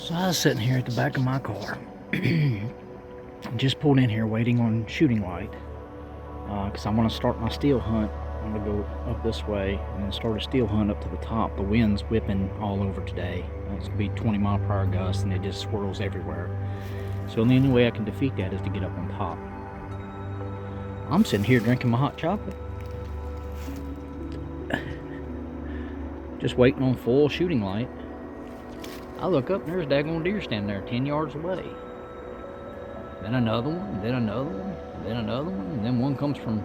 So I was sitting here at the back of my car, just pulled in here waiting on shooting light, because I want to start my steel hunt. I'm going to go up this way and then start a steel hunt up to the top. The wind's whipping all over today. It's going to be 20-mile-per-hour gusts and it just swirls everywhere. So the only way I can defeat that is to get up on top. I'm sitting here drinking my hot chocolate. Just waiting on full shooting light. I look up and there's a daggone deer standing there 10 yards away. Then another one, then another one, then another one, and then one comes from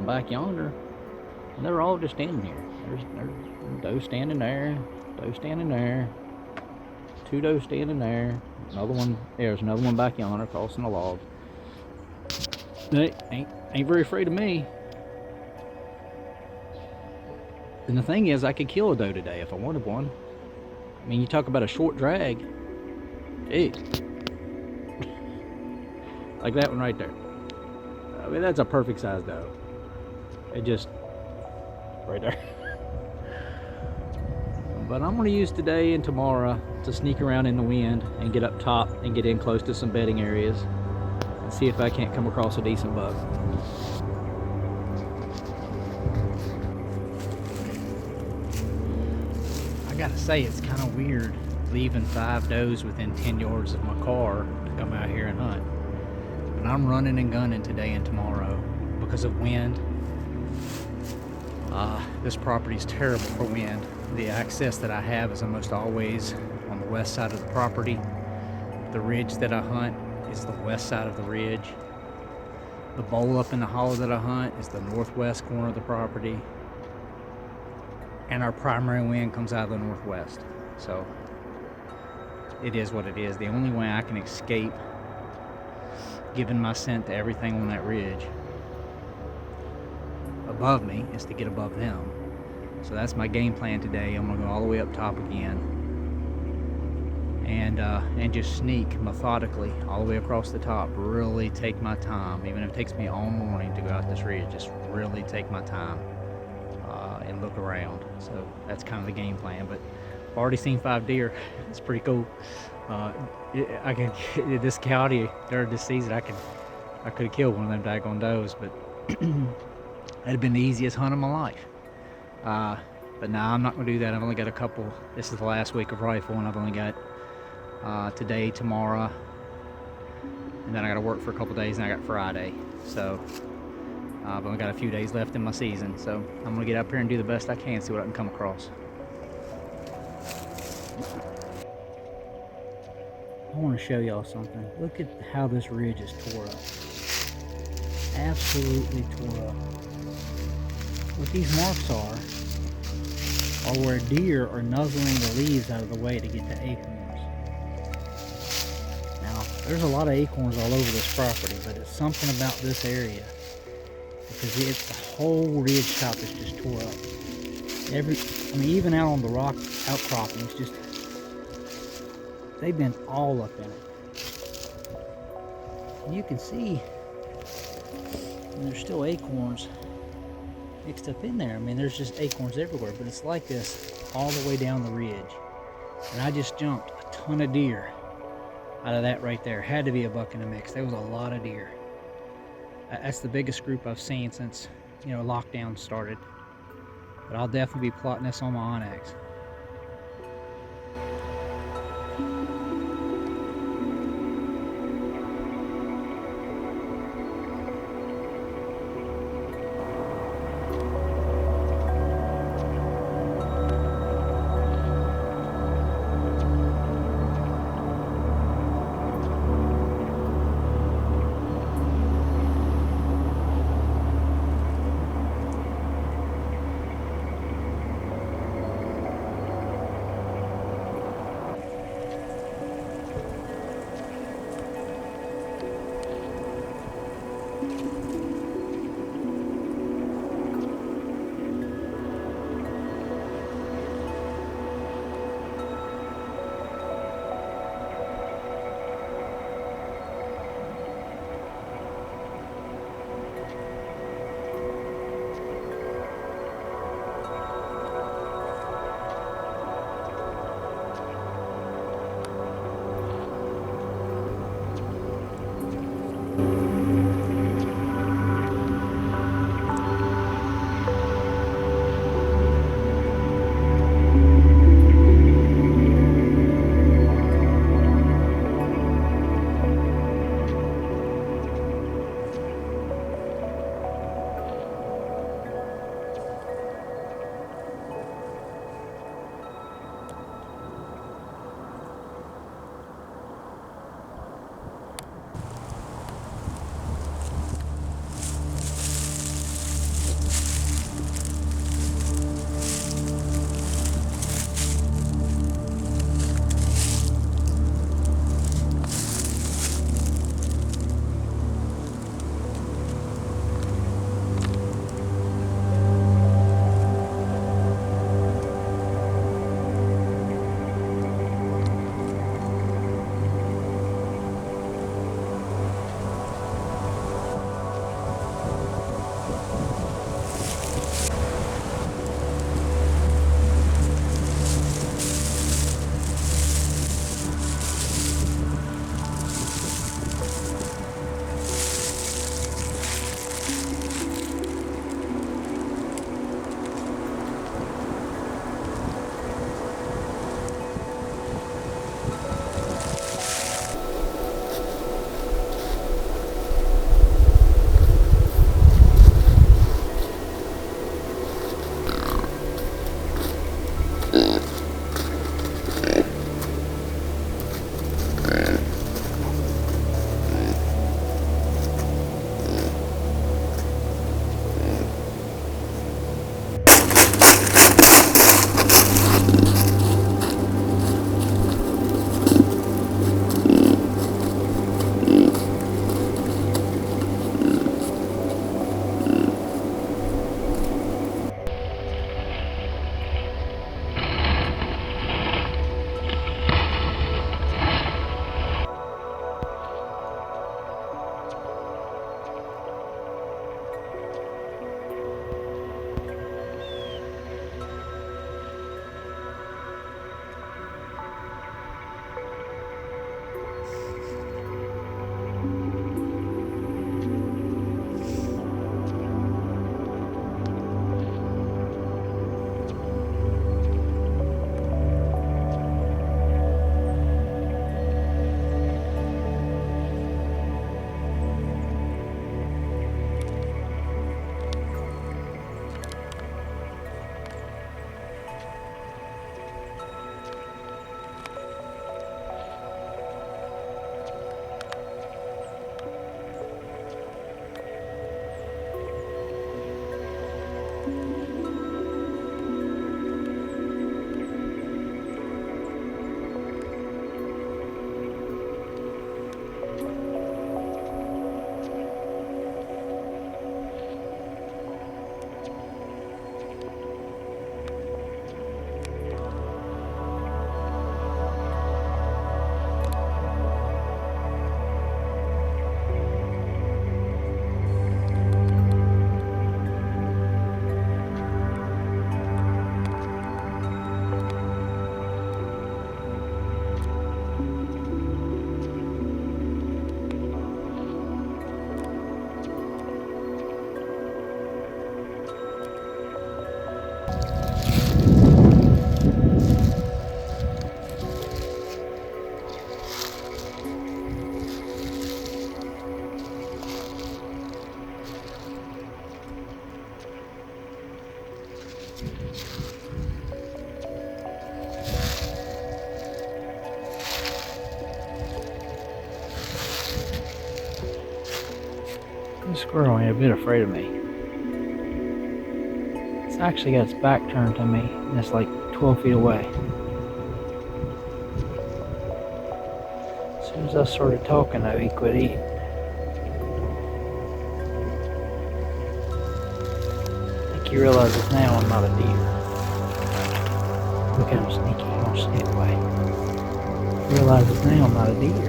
back yonder. And they're all just standing here. There's doe standing there, doe standing there, two doe standing there, another one, there's another one back yonder crossing the log. They ain't very afraid of me. And the thing is, I could kill a doe today if I wanted one. I mean, you talk about a short drag. Gee. Like that one right there. I mean, that's a perfect size doe. It just, right there. But I'm gonna use today and tomorrow to sneak around in the wind and get up top and get in close to some bedding areas and see if I can't come across a decent buck. I gotta say, it's kind of weird leaving 5 does within 10 yards of my car to come out here and hunt. But I'm running and gunning today and tomorrow because of wind. This property is terrible for wind. The access that I have is almost always on the west side of the property. The ridge that I hunt is the west side of the ridge. The bowl up in the hollow that I hunt is the northwest corner of the property. And our primary wind comes out of the northwest. So it is what it is. The only way I can escape giving my scent to everything on that ridge above me is to get above them. So that's my game plan today. I'm gonna go all the way up top again and just sneak methodically all the way across the top. Really take my time, even if it takes me all morning to go out this ridge. Just really take my time and look around. So that's kind of the game plan. But I've already seen 5 deer. It's pretty cool. I can this county during this season. I could have killed one of them daggone does, but that'd have been the easiest hunt of my life. But now I'm not gonna do that. I've only got a couple. This is the last week of rifle, and I've only got today, tomorrow, and then I got to work for a couple days, and I got Friday. So I've only got a few days left in my season. So I'm gonna get up here and do the best I can, see what I can come across. I want to show y'all something. Look at how this ridge is tore up. Absolutely tore up. What these marks are where deer are nuzzling the leaves out of the way to get to acorns. Now, there's a lot of acorns all over this property, but it's something about this area because the whole ridge top is just tore up. Even out on the rock outcroppings, they've been all up in it. And you can see there's still acorns mixed up in there. I mean, there's just acorns everywhere, but it's like this all the way down the ridge. And I just jumped a ton of deer out of that right there. Had to be a buck in the mix. There was a lot of deer. That's the biggest group I've seen since, lockdown started. But I'll definitely be plotting this on my Onyx. squirrel ain't a bit afraid of me. It's actually got its back turned to me, and it's like 12 feet away. As soon as I started talking, though, he quit eating. I think he realizes now I'm not a deer. Look at him sneaky, he wants to sneak away. He realizes now I'm not a deer.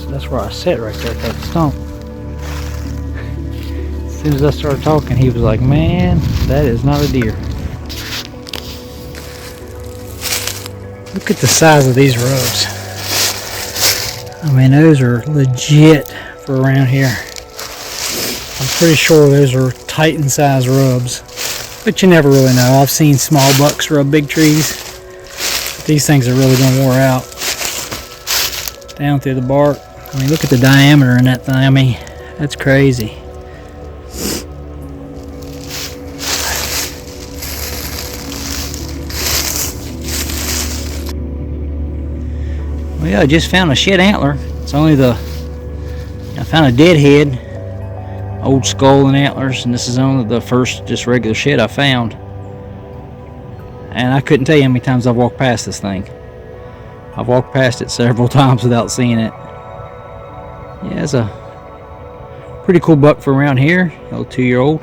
That's where I sit right there at that stump. As soon as I started talking, he was like, man, that is not a deer. Look at the size of these rubs. I mean, those are legit for around here. I'm pretty sure those are Titan size rubs, but you never really know. I've seen small bucks rub big trees, but these things are really going to wear out. Down through the bark. I mean, look at the diameter in that thing. I mean, that's crazy. Well, yeah, I just found a shed antler. It's only I found a dead head, old skull and antlers, and this is only the first just regular shed I found. And I couldn't tell you how many times I've walked past this thing. I've walked past it several times without seeing it. Yeah, it's a pretty cool buck for around here, a little 2-year-old.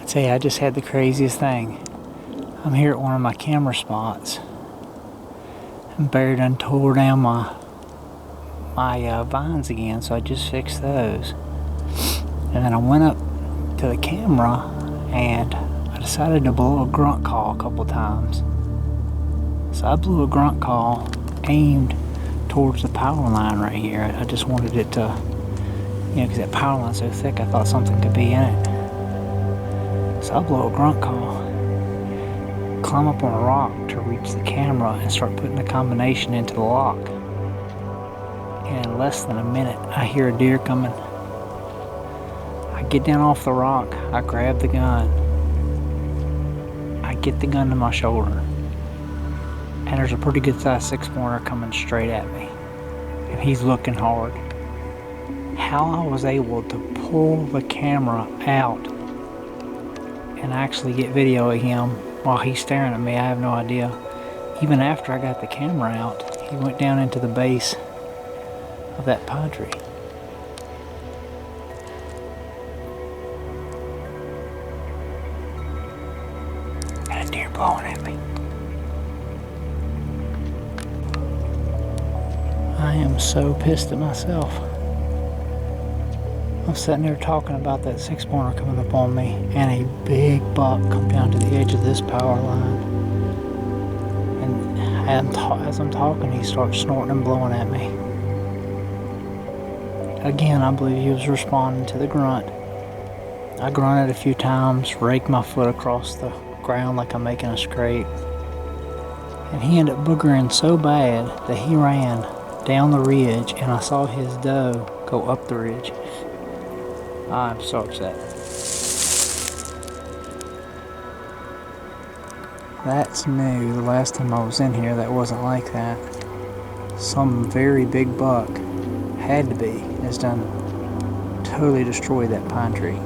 Say, I just had the craziest thing. I'm here at one of my camera spots, and Bear done tore down my vines again, so I just fixed those. And then I went up to the camera and I decided to blow a grunt call a couple times. So I blew a grunt call aimed towards the power line right here. I just wanted it to, because that power line's so thick, I thought something could be in it. So I blow a grunt call, climb up on a rock to reach the camera and start putting the combination into the lock. And in less than a minute, I hear a deer coming. I get down off the rock, I grab the gun, I get the gun to my shoulder, and there's a pretty good sized 6-pointer coming straight at me, and he's looking hard. How I was able to pull the camera out and actually get video of him while he's staring at me, I have no idea. Even after I got the camera out, he went down into the base of that pine tree. And a deer blowing at me. I am so pissed at myself. I'm sitting there talking about that 6-pointer coming up on me, and a big buck come down to the edge of this power line. And as I'm talking, he starts snorting and blowing at me. Again, I believe he was responding to the grunt. I grunted a few times, raked my foot across the ground like I'm making a scrape. And he ended up boogering so bad that he ran down the ridge, and I saw his doe go up the ridge. I'm so upset. That's new. The last time I was in here, that wasn't like that. Some very big buck, had to be, has done totally destroyed that pine tree.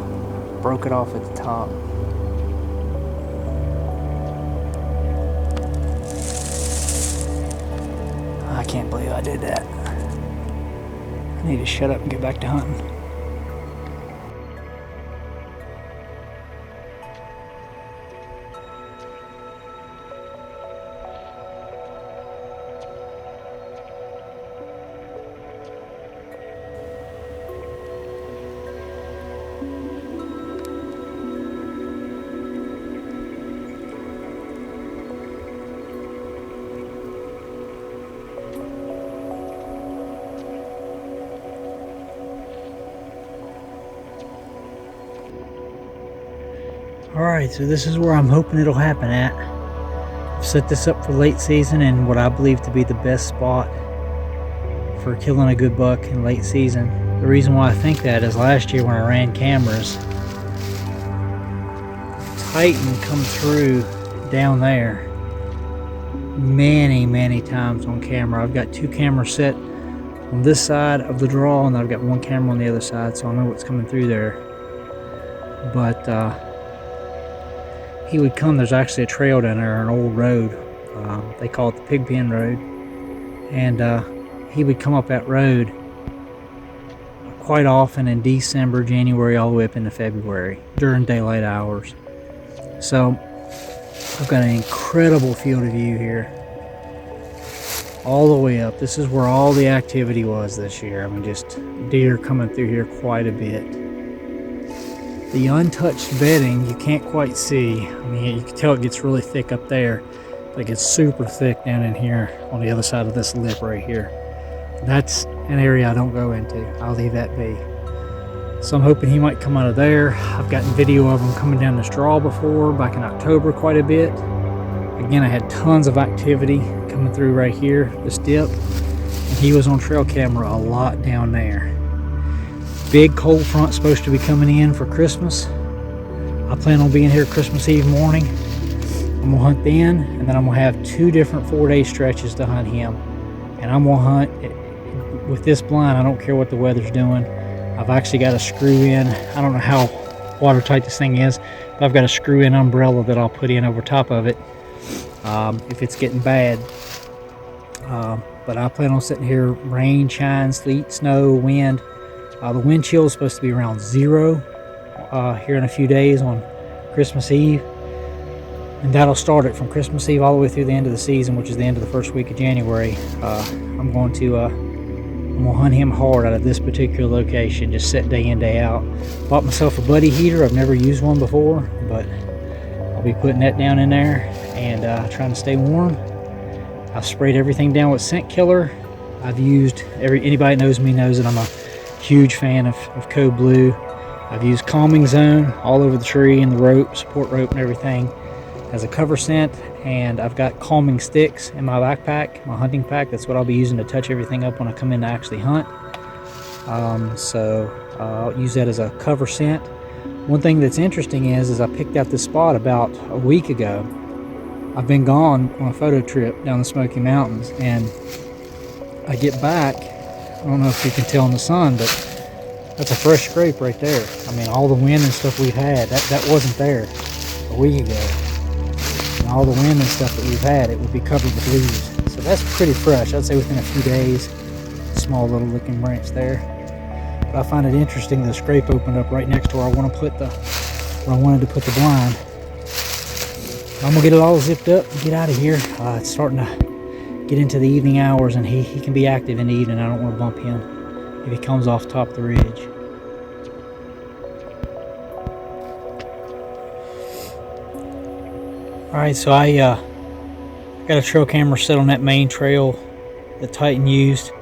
Broke it off at the top. I can't believe I did that. I need to shut up and get back to hunting. Alright, so this is where I'm hoping it'll happen at. I've set this up for late season in what I believe to be the best spot for killing a good buck in late season. The reason why I think that is last year when I ran cameras, Titan come through down there many times on camera. I've got 2 cameras set on this side of the draw, and I've got 1 camera on the other side, so I know what's coming through there. But he would come. There's actually a trail down there, an old road. They call it the Pigpen Road. And he would come up that road quite often in December, January, all the way up into February during daylight hours. So I've got an incredible field of view here, all the way up. This is where all the activity was this year. I mean, just deer coming through here quite a bit. The untouched bedding you can't quite see. I mean, you can tell it gets really thick up there, but it gets super thick down in here on the other side of this lip right here. That's an area I don't go into. I'll leave that be. So I'm hoping he might come out of there. I've gotten video of him coming down this draw before, back in October quite a bit. Again, I had tons of activity coming through right here, this dip. And he was on trail camera a lot down there. Big cold front supposed to be coming in for Christmas. I plan on being here Christmas Eve morning. I'm gonna hunt then, and then I'm gonna have 2 different 4-day stretches to hunt him. And I'm gonna hunt with this blind. I don't care what the weather's doing. I've actually got a screw in. I don't know how watertight this thing is, but I've got a screw in umbrella that I'll put in over top of it if it's getting bad. But I plan on sitting here, rain, shine, sleet, snow, wind. The wind chill is supposed to be around 0 here in a few days on Christmas Eve. And that'll start it from Christmas Eve all the way through the end of the season, which is the end of the first week of January. I'm going to hunt him hard out of this particular location, just set day in, day out. Bought myself a buddy heater. I've never used one before, but I'll be putting that down in there and trying to stay warm. I've sprayed everything down with scent killer. I've used, anybody that knows me knows that I'm a huge fan of Code Blue. I've used Calming Zone all over the tree and the rope, support rope and everything as a cover scent, and I've got calming sticks in my backpack, my hunting pack. That's what I'll be using to touch everything up when I come in to actually hunt. So I'll use that as a cover scent. One thing that's interesting is I picked out this spot about a week ago. I've been gone on a photo trip down the Smoky Mountains, and I get back. I don't know if you can tell in the sun, but that's a fresh scrape right there. I mean, all the wind and stuff we've had, that wasn't there a week ago. And all the wind and stuff that we've had, it would be covered with leaves. So that's pretty fresh. I'd say within a few days. Small little looking branch there. But I find it interesting the scrape opened up right next to where I wanted to put the blind. I'm gonna get it all zipped up and get out of here. It's starting to get into the evening hours, and he can be active in the evening. I don't want to bump him if he comes off top of the ridge. Alright, so I got a trail camera set on that main trail that Titan used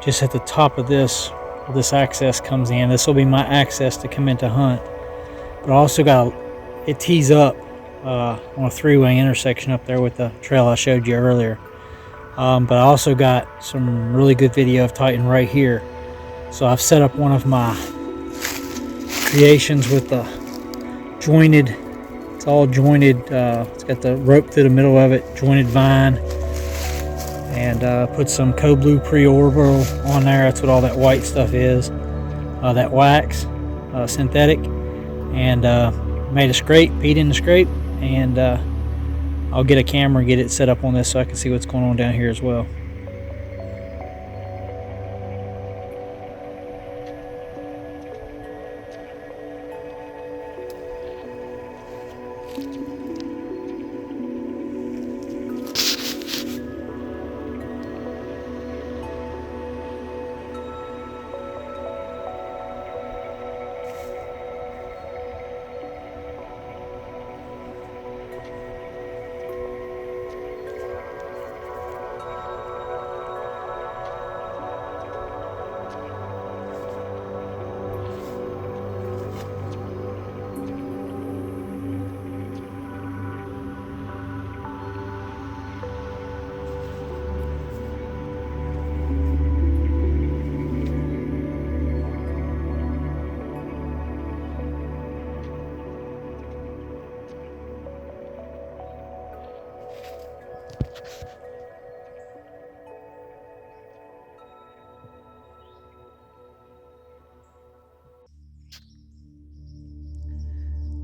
just at the top of this where this access comes in. This will be my access to come in to hunt. But I also got it tees up on a three-way intersection up there with the trail I showed you earlier. But I also got some really good video of Titan right here. So I've set up one of my creations with the jointed, it's all jointed, it's got the rope through the middle of it, jointed vine, and put some Co-Blue pre-orbital on there. That's what all that white stuff is, that wax, synthetic, and made a scrape, peed in the scrape, and I'll get a camera and get it set up on this so I can see what's going on down here as well.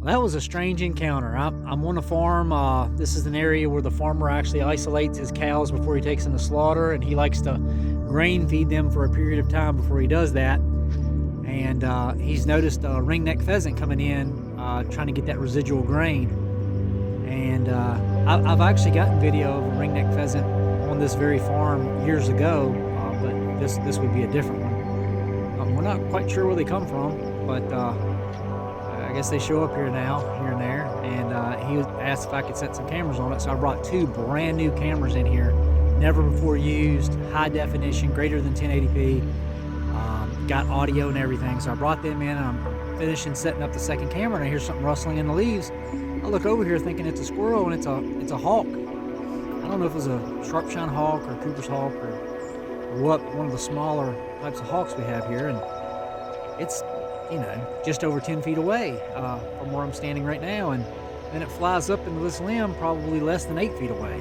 That was a strange encounter. I'm on a farm. This is an area where the farmer actually isolates his cows before he takes them to slaughter, and he likes to grain feed them for a period of time before he does that. And he's noticed a ringneck pheasant coming in, trying to get that residual grain. And I've actually gotten video of a ringneck pheasant on this very farm years ago, but this would be a different one. We're not quite sure where they come from, but I guess they show up here now, here and there, and he asked if I could set some cameras on it, so I brought two brand new cameras in here, never before used, high definition, greater than 1080p, got audio and everything, so I brought them in, and I'm finishing setting up the second camera, and I hear something rustling in the leaves. I look over here thinking it's a squirrel, and it's a hawk. I don't know if it was a Sharpshine hawk or Cooper's hawk or what, one of the smaller types of hawks we have here, and it's, you know, just over 10 feet away from where I'm standing right now, and then it flies up into this limb probably less than 8 feet away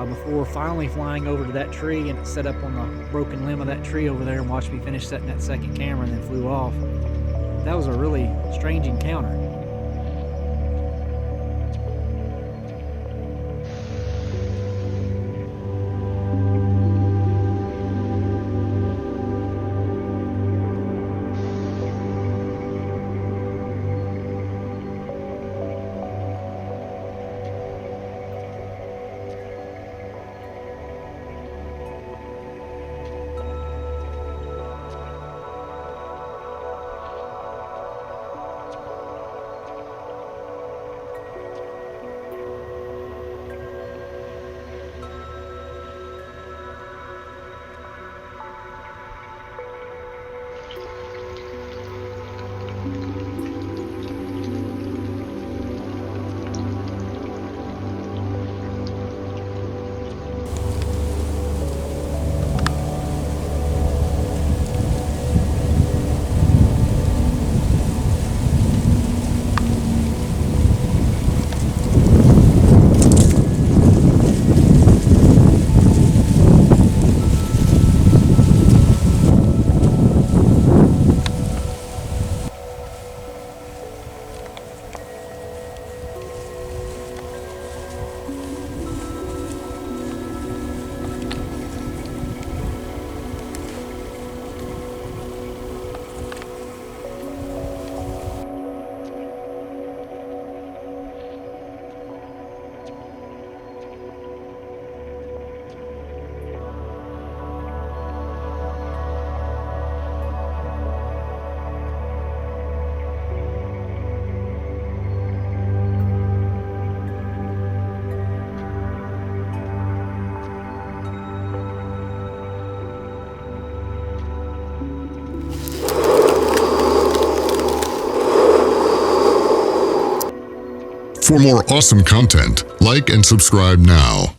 before finally flying over to that tree, and it set up on the broken limb of that tree over there and watched me finish setting that second camera, and then flew off. That was a really strange encounter. For more awesome content, like and subscribe now.